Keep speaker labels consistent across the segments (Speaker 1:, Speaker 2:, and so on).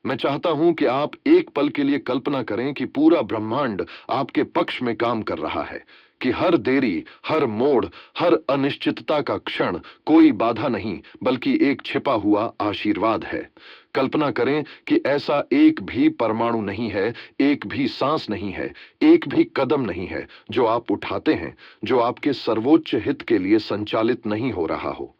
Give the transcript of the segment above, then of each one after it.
Speaker 1: मैं चाहता हूं कि आप एक पल के लिए कल्पना करें कि पूरा ब्रह्मांड आपके पक्ष में काम कर रहा है, कि हर देरी, हर मोड़, हर अनिश्चितता का क्षण कोई बाधा नहीं बल्कि एक छिपा हुआ आशीर्वाद है। कल्पना करें कि ऐसा एक भी परमाणु नहीं है, एक भी सांस नहीं है, एक भी कदम नहीं है जो आप उठाते हैं जो आपके सर्वोच्च हित के लिए संचालित नहीं हो रहा हो।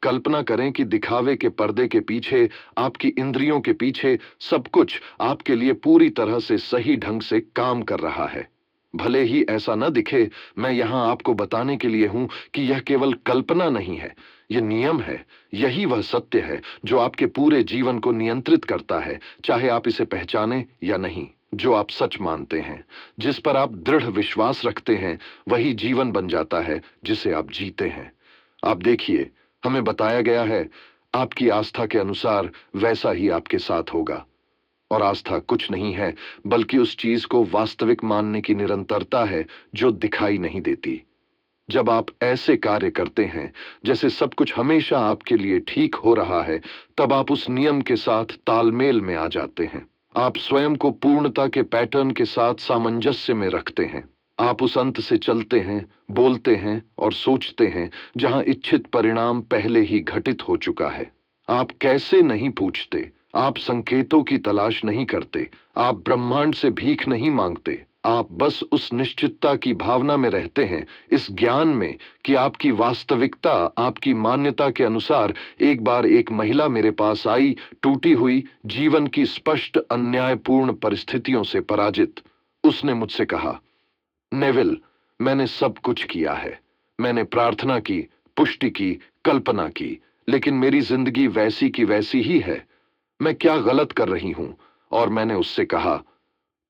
Speaker 1: कल्पना करें कि दिखावे के पर्दे के पीछे, आपकी इंद्रियों के पीछे सब कुछ आपके लिए पूरी तरह से सही ढंग से काम कर रहा है। भले ही ऐसा न दिखे, मैं यहां आपको बताने के लिए हूं कि यह केवल कल्पना नहीं है, यह नियम है। यही वह सत्य है जो आपके पूरे जीवन को नियंत्रित करता है, चाहे आप इसे पहचाने या नहीं। जो आप सच मानते हैं, जिस पर आप दृढ़ विश्वास रखते हैं, वही जीवन बन जाता है जिसे आप जीते हैं। आप देखिए, हमें बताया गया है, आपकी आस्था के अनुसार वैसा ही आपके साथ होगा। और आस्था कुछ नहीं है बल्कि उस चीज को वास्तविक मानने की निरंतरता है जो दिखाई नहीं देती। जब आप ऐसे कार्य करते हैं जैसे सब कुछ हमेशा आपके लिए ठीक हो रहा है, तब आप उस नियम के साथ तालमेल में आ जाते हैं। आप स्वयं को पूर्णता के पैटर्न के साथ सामंजस्य में रखते हैं। आप उस अंत से चलते हैं, बोलते हैं और सोचते हैं जहां इच्छित परिणाम पहले ही घटित हो चुका है। आप कैसे नहीं पूछते, आप संकेतों की तलाश नहीं करते, आप ब्रह्मांड से भीख नहीं मांगते। आप बस उस निश्चितता की भावना में रहते हैं, इस ज्ञान में कि आपकी वास्तविकता, आपकी मान्यता के अनुसार। एक बार एक महिला मेरे पास आई, टूटी हुई, जीवन की स्पष्ट अन्यायपूर्ण परिस्थितियों से पराजित। उसने मुझसे कहा, नेविल, मैंने सब कुछ किया है। मैंने प्रार्थना की, पुष्टि की, कल्पना की, लेकिन मेरी जिंदगी वैसी की वैसी ही है। मैं क्या गलत कर रही हूं? और मैंने उससे कहा,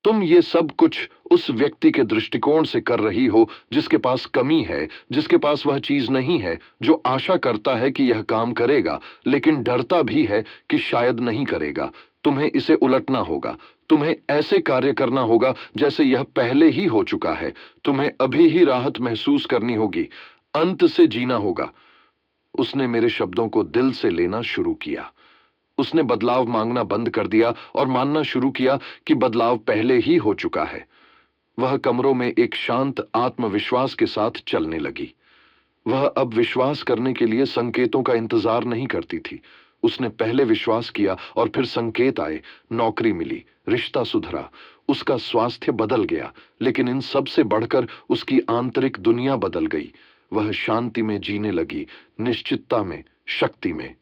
Speaker 1: तुम ये सब कुछ उस व्यक्ति के दृष्टिकोण से कर रही हो जिसके पास कमी है, जिसके पास वह चीज नहीं है, जो आशा करता है कि यह काम करेगा लेकिन डरता भी है कि शायद नहीं करेगा। तुम्हें इसे उलटना होगा। तुम्हें ऐसे कार्य करना होगा जैसे यह पहले ही हो चुका है। तुम्हें अभी ही राहत महसूस करनी होगी। अंत से जीना होगा। उसने मेरे शब्दों को दिल से लेना शुरू किया। उसने बदलाव मांगना बंद कर दिया और मानना शुरू किया कि बदलाव पहले ही हो चुका है। वह कमरों में एक शांत आत्मविश्वास के साथ चलने लगी। वह अब विश्वास करने के लिए संकेतों का इंतजार नहीं करती थी। उसने पहले विश्वास किया और फिर संकेत आए। नौकरी मिली, रिश्ता सुधरा, उसका स्वास्थ्य बदल गया, लेकिन इन सब से बढ़कर उसकी आंतरिक दुनिया बदल गई। वह शांति में जीने लगी, निश्चितता में, शक्ति में।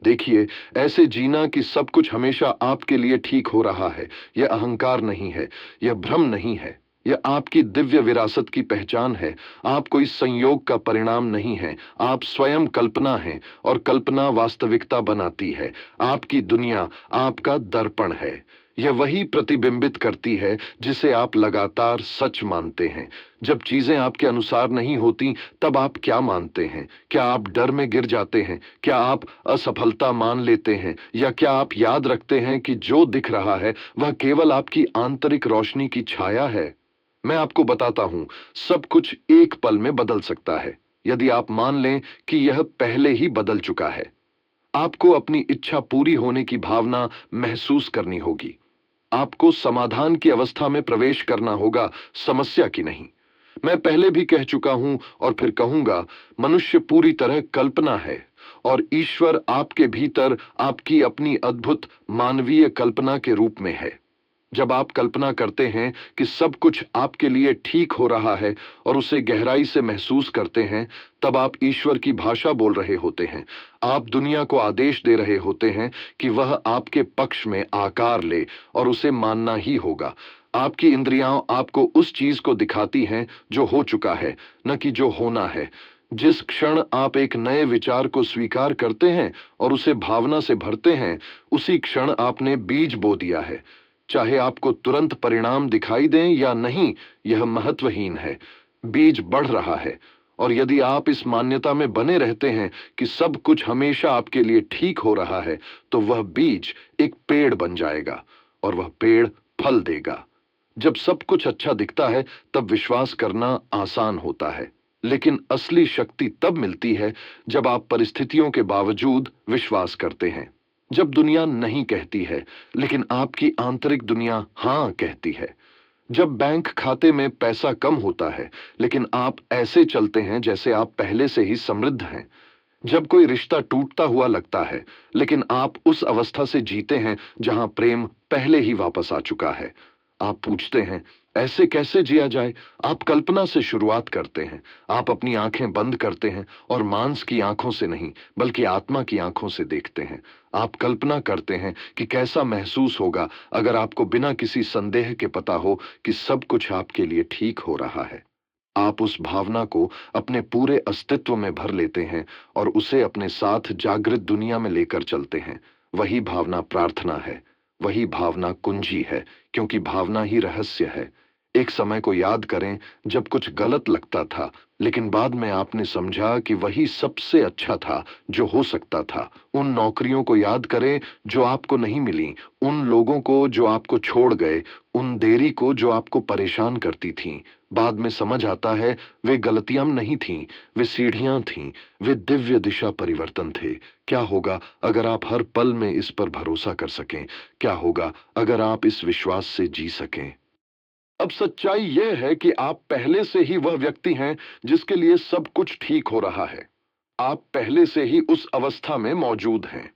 Speaker 1: देखिए, ऐसे जीना कि सब कुछ हमेशा आपके लिए ठीक हो रहा है, यह अहंकार नहीं है, यह भ्रम नहीं है, यह आपकी दिव्य विरासत की पहचान है। आप कोई संयोग का परिणाम नहीं है, आप स्वयं कल्पना हैं और कल्पना वास्तविकता बनाती है। आपकी दुनिया आपका दर्पण है। यह वही प्रतिबिंबित करती है जिसे आप लगातार सच मानते हैं। जब चीजें आपके अनुसार नहीं होती, तब आप क्या मानते हैं? क्या आप डर में गिर जाते हैं? क्या आप असफलता मान लेते हैं? या क्या आप याद रखते हैं कि जो दिख रहा है वह केवल आपकी आंतरिक रोशनी की छाया है? मैं आपको बताता हूं, सब कुछ एक पल में बदल सकता है यदि आप मान लें कि यह पहले ही बदल चुका है। आपको अपनी इच्छा पूरी होने की भावना महसूस करनी होगी। आपको समाधान की अवस्था में प्रवेश करना होगा, समस्या की नहीं। मैं पहले भी कह चुका हूं और फिर कहूंगा, मनुष्य पूरी तरह कल्पना है और ईश्वर आपके भीतर आपकी अपनी अद्भुत मानवीय कल्पना के रूप में है। जब आप कल्पना करते हैं कि सब कुछ आपके लिए ठीक हो रहा है और उसे गहराई से महसूस करते हैं, तब आप ईश्वर की भाषा बोल रहे होते हैं। आप दुनिया को आदेश दे रहे होते हैं कि वह आपके पक्ष में आकार ले और उसे मानना ही होगा। आपकी इंद्रियां आपको उस चीज को दिखाती हैं जो हो चुका है, न कि जो होना है। जिस क्षण आप एक नए विचार को स्वीकार करते हैं और उसे भावना से भरते हैं, उसी क्षण आपने बीज बो दिया है। चाहे आपको तुरंत परिणाम दिखाई दें या नहीं, यह महत्वहीन है। बीज बढ़ रहा है, और यदि आप इस मान्यता में बने रहते हैं कि सब कुछ हमेशा आपके लिए ठीक हो रहा है, तो वह बीज एक पेड़ बन जाएगा और वह पेड़ फल देगा। जब सब कुछ अच्छा दिखता है, तब विश्वास करना आसान होता है, लेकिन असली शक्ति तब मिलती है जब आप परिस्थितियों के बावजूद विश्वास करते हैं। जब दुनिया नहीं कहती है लेकिन आपकी आंतरिक दुनिया हाँ कहती है। जब बैंक खाते में पैसा कम होता है लेकिन आप ऐसे चलते हैं जैसे आप पहले से ही समृद्ध हैं। जब कोई रिश्ता टूटता हुआ लगता है लेकिन आप उस अवस्था से जीते हैं जहां प्रेम पहले ही वापस आ चुका है। आप पूछते हैं ऐसे कैसे जिया जाए। आप कल्पना से शुरुआत करते हैं। आप अपनी आंखें बंद करते हैं और मांस की आंखों से नहीं बल्कि आत्मा की आंखों से देखते हैं। आप कल्पना करते हैं कि कैसा महसूस होगा अगर आपको बिना किसी संदेह के पता हो कि सब कुछ आपके लिए ठीक हो रहा है। आप उस भावना को अपने पूरे अस्तित्व में भर लेते हैं और उसे अपने साथ जागृत दुनिया में लेकर चलते हैं। वही भावना प्रार्थना है, वही भावना कुंजी है, क्योंकि भावना ही रहस्य है। एक समय को याद करें जब कुछ गलत लगता था लेकिन बाद में आपने समझा कि वही सबसे अच्छा था जो हो सकता था। उन नौकरियों को याद करें जो आपको नहीं मिली, उन लोगों को जो आपको छोड़ गए, उन देरी को जो आपको परेशान करती थीं। बाद में समझ आता है वे गलतियां नहीं थीं, वे सीढ़ियां थीं, वे दिव्य दिशा परिवर्तन थे। क्या होगा अगर आप हर पल में इस पर भरोसा कर सकें? क्या होगा अगर आप इस विश्वास से जी सकें? अब सच्चाई यह है कि आप पहले से ही वह व्यक्ति हैं जिसके लिए सब कुछ ठीक हो रहा है। आप पहले से ही उस अवस्था में मौजूद हैं।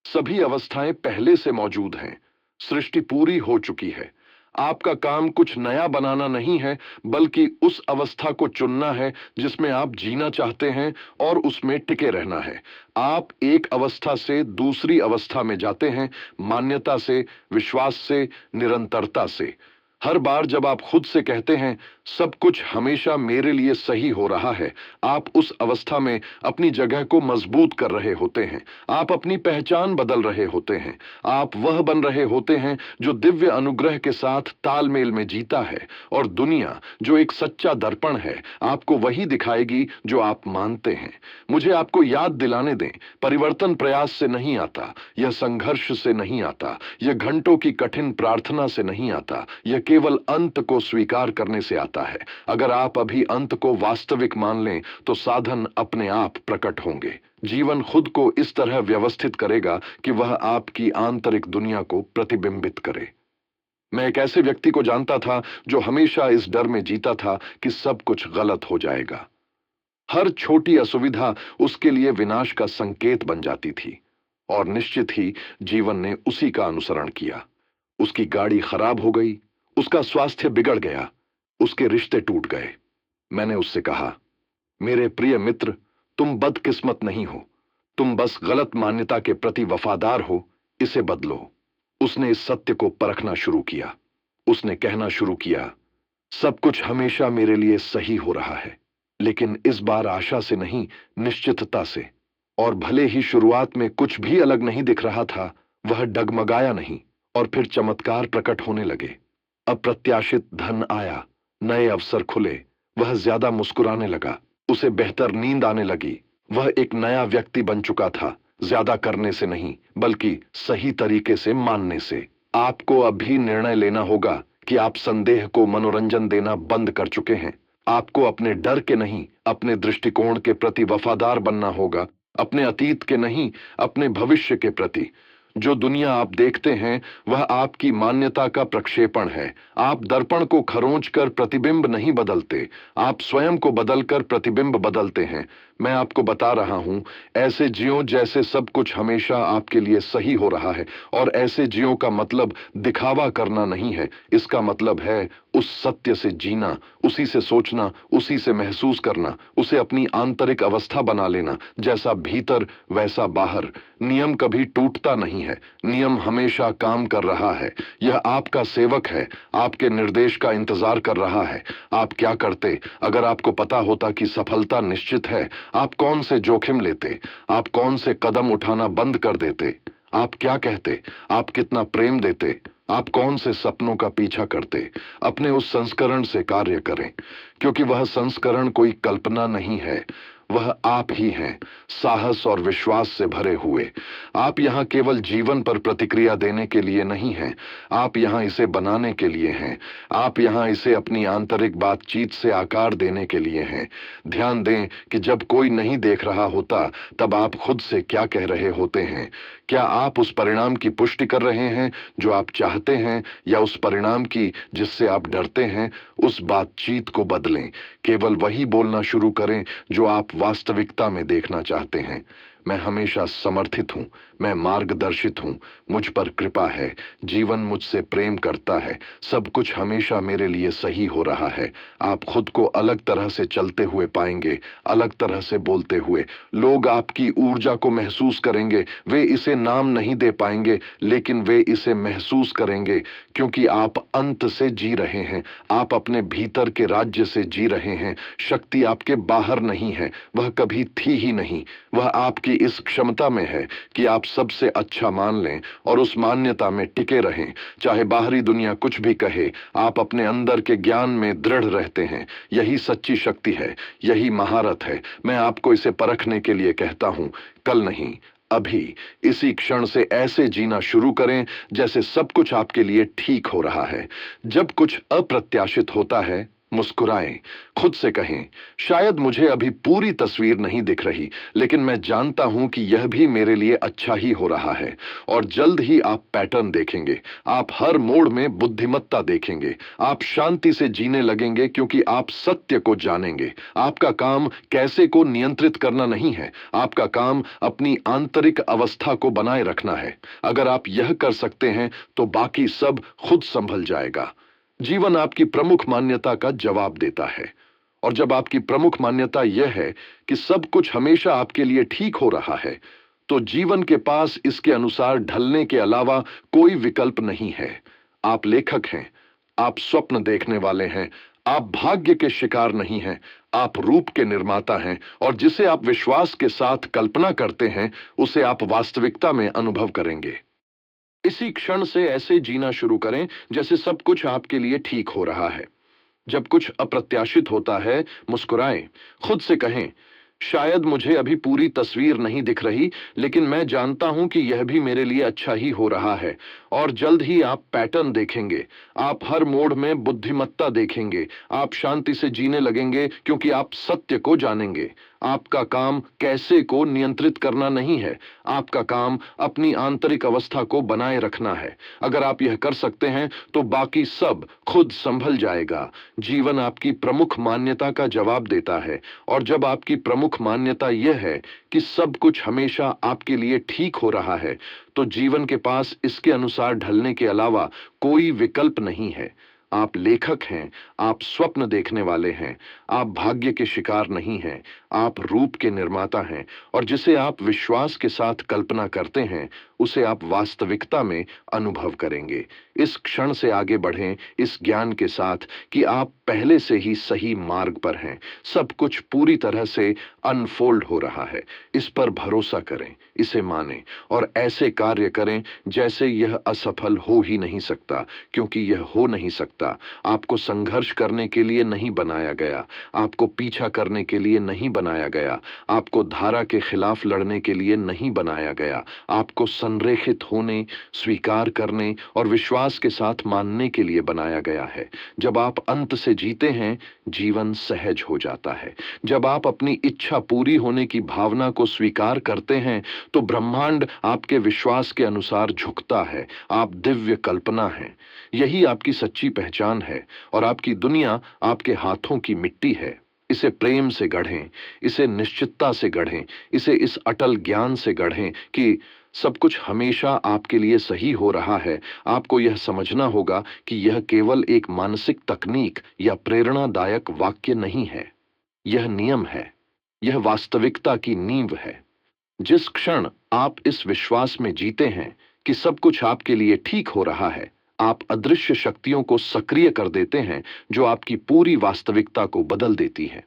Speaker 1: सभी अवस्थाएं पहले से मौजूद हैं। सृष्टि पूरी हो चुकी है। आपका काम कुछ नया बनाना नहीं है बल्कि उस अवस्था को चुनना है जिसमें आप जीना चाहते हैं और उसमें टिके रहना है। आप एक अवस्था से दूसरी अवस्था में जाते हैं, मान्यता से, विश्वास से, निरंतरता से। हर बार जब आप खुद से कहते हैं सब कुछ हमेशा मेरे लिए सही हो रहा है, आप उस अवस्था में अपनी जगह को मजबूत कर रहे होते हैं। आप अपनी पहचान बदल रहे होते हैं। आप वह बन रहे होते हैं जो दिव्य अनुग्रह के साथ तालमेल में जीता है। और दुनिया जो एक सच्चा दर्पण है आपको वही दिखाएगी जो आप मानते हैं। मुझे आपको याद दिलाने दें, परिवर्तन प्रयास से नहीं आता, यह संघर्ष से नहीं आता, यह घंटों की कठिन प्रार्थना से नहीं आता, यह केवल अंत को स्वीकार करने से आता है। अगर आप अभी अंत को वास्तविक मान लें तो साधन अपने आप प्रकट होंगे। जीवन खुद को इस तरह व्यवस्थित करेगा कि वह आपकी आंतरिक दुनिया को प्रतिबिंबित करे। मैं एक ऐसे व्यक्ति को जानता था जो हमेशा इस डर में जीता था कि सब कुछ गलत हो जाएगा। हर छोटी असुविधा उसके लिए विनाश का संकेत बन जाती थी और निश्चित ही जीवन ने उसी का अनुसरण किया। उसकी गाड़ी खराब हो गई, उसका स्वास्थ्य बिगड़ गया, उसके रिश्ते टूट गए। मैंने उससे कहा, मेरे प्रिय मित्र, तुम बदकिस्मत नहीं हो, तुम बस गलत मान्यता के प्रति वफादार हो, इसे बदलो। उसने इस सत्य को परखना शुरू किया। उसने कहना शुरू किया, सब कुछ हमेशा मेरे लिए सही हो रहा है, लेकिन इस बार आशा से नहीं, निश्चितता से। और भले ही शुरुआत में कुछ भी अलग नहीं दिख रहा था, वह डगमगाया नहीं और फिर चमत्कार प्रकट होने लगे। अप्रत्याशित धन आया, नए अवसर खुले, वह ज्यादा मुस्कुराने लगा, उसे बेहतर नींद आने लगी। वह एक नया व्यक्ति बन चुका था, ज्यादा करने से नहीं बल्कि सही तरीके से मानने से। आपको अभी निर्णय लेना होगा कि आप संदेह को मनोरंजन देना बंद कर चुके हैं। आपको अपने डर के नहीं, अपने दृष्टिकोण के प्रति वफादार बनना होगा, अपने अतीत के नहीं, अपने भविष्य के प्रति। जो दुनिया आप देखते हैं वह आपकी मान्यता का प्रक्षेपण है। आप दर्पण को खरोंच कर प्रतिबिंब नहीं बदलते, आप स्वयं को बदलकर प्रतिबिंब बदलते हैं। मैं आपको बता रहा हूं, ऐसे जियो जैसे सब कुछ हमेशा आपके लिए सही हो रहा है। और ऐसे जियो का मतलब दिखावा करना नहीं है, इसका मतलब है उस सत्य से जीना, उसी से सोचना, उसी से महसूस करना, उसे अपनी आंतरिक अवस्था बना लेना। जैसा भीतर वैसा बाहर। नियम कभी टूटता नहीं है, नियम हमेशा काम कर रहा है। यह आपका सेवक है, आपके निर्देश का इंतजार कर रहा है। आप क्या करते अगर आपको पता होता कि सफलता निश्चित है? आप कौन से जोखिम लेते? आप कौन से कदम उठाना बंद कर देते? आप क्या कहते? आप कितना प्रेम देते? आप कौन से सपनों का पीछा करते? अपने उस संस्करण से कार्य करें, क्योंकि वह संस्करण कोई कल्पना नहीं है, वह आप ही हैं, साहस और विश्वास से भरे हुए। आप यहाँ केवल जीवन पर प्रतिक्रिया देने के लिए नहीं हैं, आप यहाँ इसे बनाने के लिए हैं। आप यहाँ इसे अपनी आंतरिक बातचीत से आकार देने के लिए हैं। ध्यान दें कि जब कोई नहीं देख रहा होता तब आप खुद से क्या कह रहे होते हैं, क्या आप उस परिणाम की पुष्टि कर रहे हैं जो आप चाहते हैं, या उस परिणाम की जिससे आप डरते हैं? उस बातचीत को बदलें। केवल वही बोलना शुरू करें जो आप वास्तविकता में देखना चाहते हैं। मैं हमेशा समर्थित हूं, मैं मार्गदर्शित हूं, मुझ पर कृपा है, जीवन मुझसे प्रेम करता है, सब कुछ हमेशा मेरे लिए सही हो रहा है। आप खुद को अलग तरह से चलते हुए पाएंगे, अलग तरह से बोलते हुए। लोग आपकी ऊर्जा को महसूस करेंगे। वे इसे नाम नहीं दे पाएंगे, लेकिन वे इसे महसूस करेंगे, क्योंकि आप अंत से जी रहे हैं। आप अपने भीतर के राज्य से जी रहे हैं। शक्ति आपके बाहर नहीं है, वह कभी थी ही नहीं। वह आपकी इस क्षमता में है कि आप सबसे अच्छा मान लें और उस मान्यता में टिके रहें। चाहे बाहरी दुनिया कुछ भी कहे, आप अपने अंदर के ज्ञान में दृढ़ रहते हैं। यही सच्ची शक्ति है, यही महारत है। मैं आपको इसे परखने के लिए कहता हूं, कल नहीं, अभी, इसी क्षण से ऐसे जीना शुरू करें जैसे सब कुछ आपके लिए ठीक हो रहा है। जब कुछ अप्रत्याशित होता है, मुस्कुराएं। खुद से कहें, शायद मुझे अभी पूरी तस्वीर नहीं दिख रही, लेकिन मैं जानता हूं कि यह भी मेरे लिए अच्छा ही हो रहा है। और जल्द ही आप पैटर्न देखेंगे। आप हर मोड़ में बुद्धिमत्ता देखेंगे। आप शांति से जीने लगेंगे, क्योंकि आप सत्य को जानेंगे। आपका काम कैसे को नियंत्रित करना नहीं है, आपका काम अपनी आंतरिक अवस्था को बनाए रखना है। अगर आप यह कर सकते हैं तो बाकी सब खुद संभल जाएगा। जीवन आपकी प्रमुख मान्यता का जवाब देता है। और जब आपकी प्रमुख मान्यता यह है कि सब कुछ हमेशा आपके लिए ठीक हो रहा है, तो जीवन के पास इसके अनुसार ढलने के अलावा कोई विकल्प नहीं है। आप लेखक हैं, आप स्वप्न देखने वाले हैं, आप भाग्य के शिकार नहीं हैं, आप रूप के निर्माता हैं। और जिसे आप विश्वास के साथ कल्पना करते हैं, उसे आप वास्तविकता में अनुभव करेंगे। इसी क्षण से ऐसे जीना शुरू करें जैसे सब कुछ आपके लिए ठीक हो रहा है। जब कुछ अप्रत्याशित होता है, मुस्कुराएं। खुद से कहें, शायद मुझे अभी पूरी तस्वीर नहीं दिख रही, लेकिन मैं जानता हूं कि यह भी मेरे लिए अच्छा ही हो रहा है। और जल्द ही आप पैटर्न देखेंगे। आप हर मोड़ में बुद्धिमत्ता देखेंगे। आप शांति से जीने लगेंगे, क्योंकि आप सत्य को जानेंगे। आपका काम कैसे को नियंत्रित करना नहीं है, आपका काम अपनी आंतरिक अवस्था को बनाए रखना है। अगर आप यह कर सकते हैं तो बाकी सब खुद संभल जाएगा। जीवन आपकी प्रमुख मान्यता का जवाब देता है। और जब आपकी प्रमुख मान्यता यह है कि सब कुछ हमेशा आपके लिए ठीक हो रहा है, तो जीवन के पास इसके अनुसार ढलने के अलावा कोई विकल्प नहीं है। आप लेखक हैं, आप स्वप्न देखने वाले हैं, आप भाग्य के शिकार नहीं हैं, आप रूप के निर्माता हैं। और जिसे आप विश्वास के साथ कल्पना करते हैं, उसे आप वास्तविकता में अनुभव करेंगे। इस क्षण से आगे बढ़ें इस ज्ञान के साथ कि आप पहले से ही सही मार्ग पर हैं। सब कुछ पूरी तरह से अनफोल्ड हो रहा है। इस पर भरोसा करें, इसे मानें और ऐसे कार्य करें जैसे यह असफल हो ही नहीं सकता, क्योंकि यह हो नहीं सकता। आपको संघर्ष करने के लिए नहीं बनाया गया, आपको पीछा करने के लिए नहीं बनाया गया, आपको धारा के खिलाफ लड़ने के लिए नहीं बनाया गया। आपको संरेखित होने, स्वीकार करने और विश्वास के साथ मानने के लिए बनाया गया है। जब आप अंत से जीते हैं, जीवन सहज हो जाता है। जब आप अपनी इच्छा पूरी होने की भावना को स्वीकार करते हैं, तो ब्रह्मांड आपके विश्वास के अनुसार झुकता है। आप दिव्य कल्पना हैं। यही आपकी सच्ची पहचान है। और आपकी दुनिया आपके हाथों की मिट्टी है। इसे प्रेम से गढ़ें, इसे निश्चितता से गढ़ें, इसे इस अटल ज्ञान से गढ़ें कि सब कुछ हमेशा आपके लिए सही हो रहा है। आपको यह समझना होगा कि यह केवल एक मानसिक तकनीक या प्रेरणादायक वाक्य नहीं है। यह नियम है, यह वास्तविकता की नींव है। जिस क्षण आप इस विश्वास में जीते हैं कि सब कुछ आपके लिए ठीक हो रहा है, आप अदृश्य शक्तियों को सक्रिय कर देते हैं, जो आपकी पूरी वास्तविकता को बदल देती है।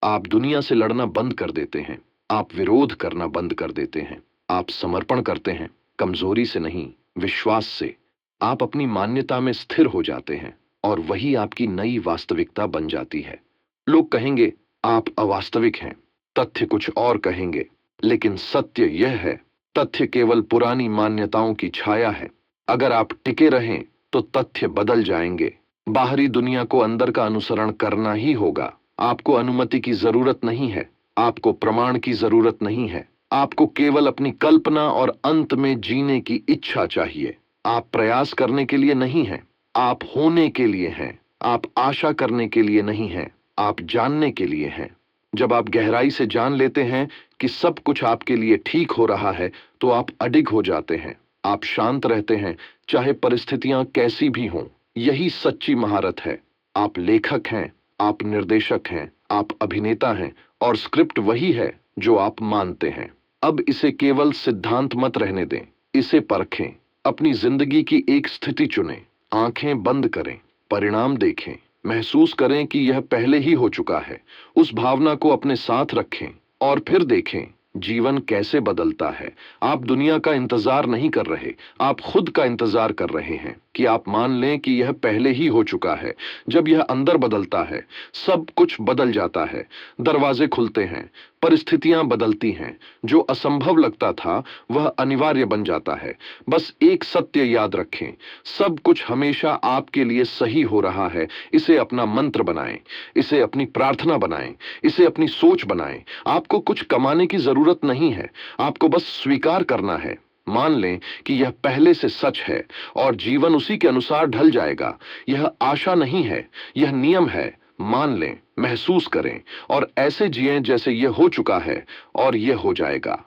Speaker 1: आप दुनिया से लड़ना बंद कर देते हैं, आप विरोध करना बंद कर देते हैं, आप समर्पण करते हैं, कमजोरी से नहीं, विश्वास से। आप अपनी मान्यता में स्थिर हो जाते हैं और वही आपकी नई वास्तविकता बन जाती है। लोग कहेंगे आप अवास्तविक हैं, तथ्य कुछ और कहेंगे, लेकिन सत्य यह है, तथ्य केवल पुरानी मान्यताओं की छाया है। अगर आप टिके रहें तो तथ्य बदल जाएंगे। बाहरी दुनिया को अंदर का अनुसरण करना ही होगा। आपको अनुमति की जरूरत नहीं है, आपको प्रमाण की जरूरत नहीं है। आपको केवल अपनी कल्पना और अंत में जीने की इच्छा चाहिए। आप प्रयास करने के लिए नहीं हैं, आप होने के लिए हैं। आप आशा करने के लिए नहीं हैं, आप जानने के लिए हैं। जब आप गहराई से जान लेते हैं कि सब कुछ आपके लिए ठीक हो रहा है, तो आप अडिग हो जाते हैं। आप शांत रहते हैं, चाहे परिस्थितियां कैसी भी हों। यही सच्ची महारत है। आप लेखक हैं, आप निर्देशक हैं, आप अभिनेता हैं, और स्क्रिप्ट वही है जो आप मानते हैं। अब इसे केवल सिद्धांत मत रहने दें, इसे परखें। अपनी जिंदगी की एक स्थिति चुनें, आंखें बंद करें, परिणाम देखें, महसूस करें कि यह पहले ही हो चुका है। उस भावना को अपने साथ रखें और फिर देखें जीवन कैसे बदलता है। आप दुनिया का इंतजार नहीं कर रहे, आप खुद का इंतजार कर रहे हैं कि आप मान लें कि यह पहले ही हो चुका है। जब यह अंदर बदलता है, सब कुछ बदल जाता है। दरवाजे खुलते हैं, परिस्थितियां बदलती हैं। जो असंभव लगता था वह अनिवार्य बन जाता है। बस एक सत्य याद रखें, सब कुछ हमेशा आपके लिए सही हो रहा है। इसे अपना मंत्र बनाएं, इसे अपनी प्रार्थना बनाएं, इसे अपनी सोच बनाएं। आपको कुछ कमाने की जरूरत नहीं है, आपको बस स्वीकार करना है। मान लें कि यह पहले से सच है और जीवन उसी के अनुसार ढल जाएगा। यह आशा नहीं है, यह नियम है। मान लें, महसूस करें और ऐसे जिएं जैसे यह हो चुका है, और यह हो जाएगा।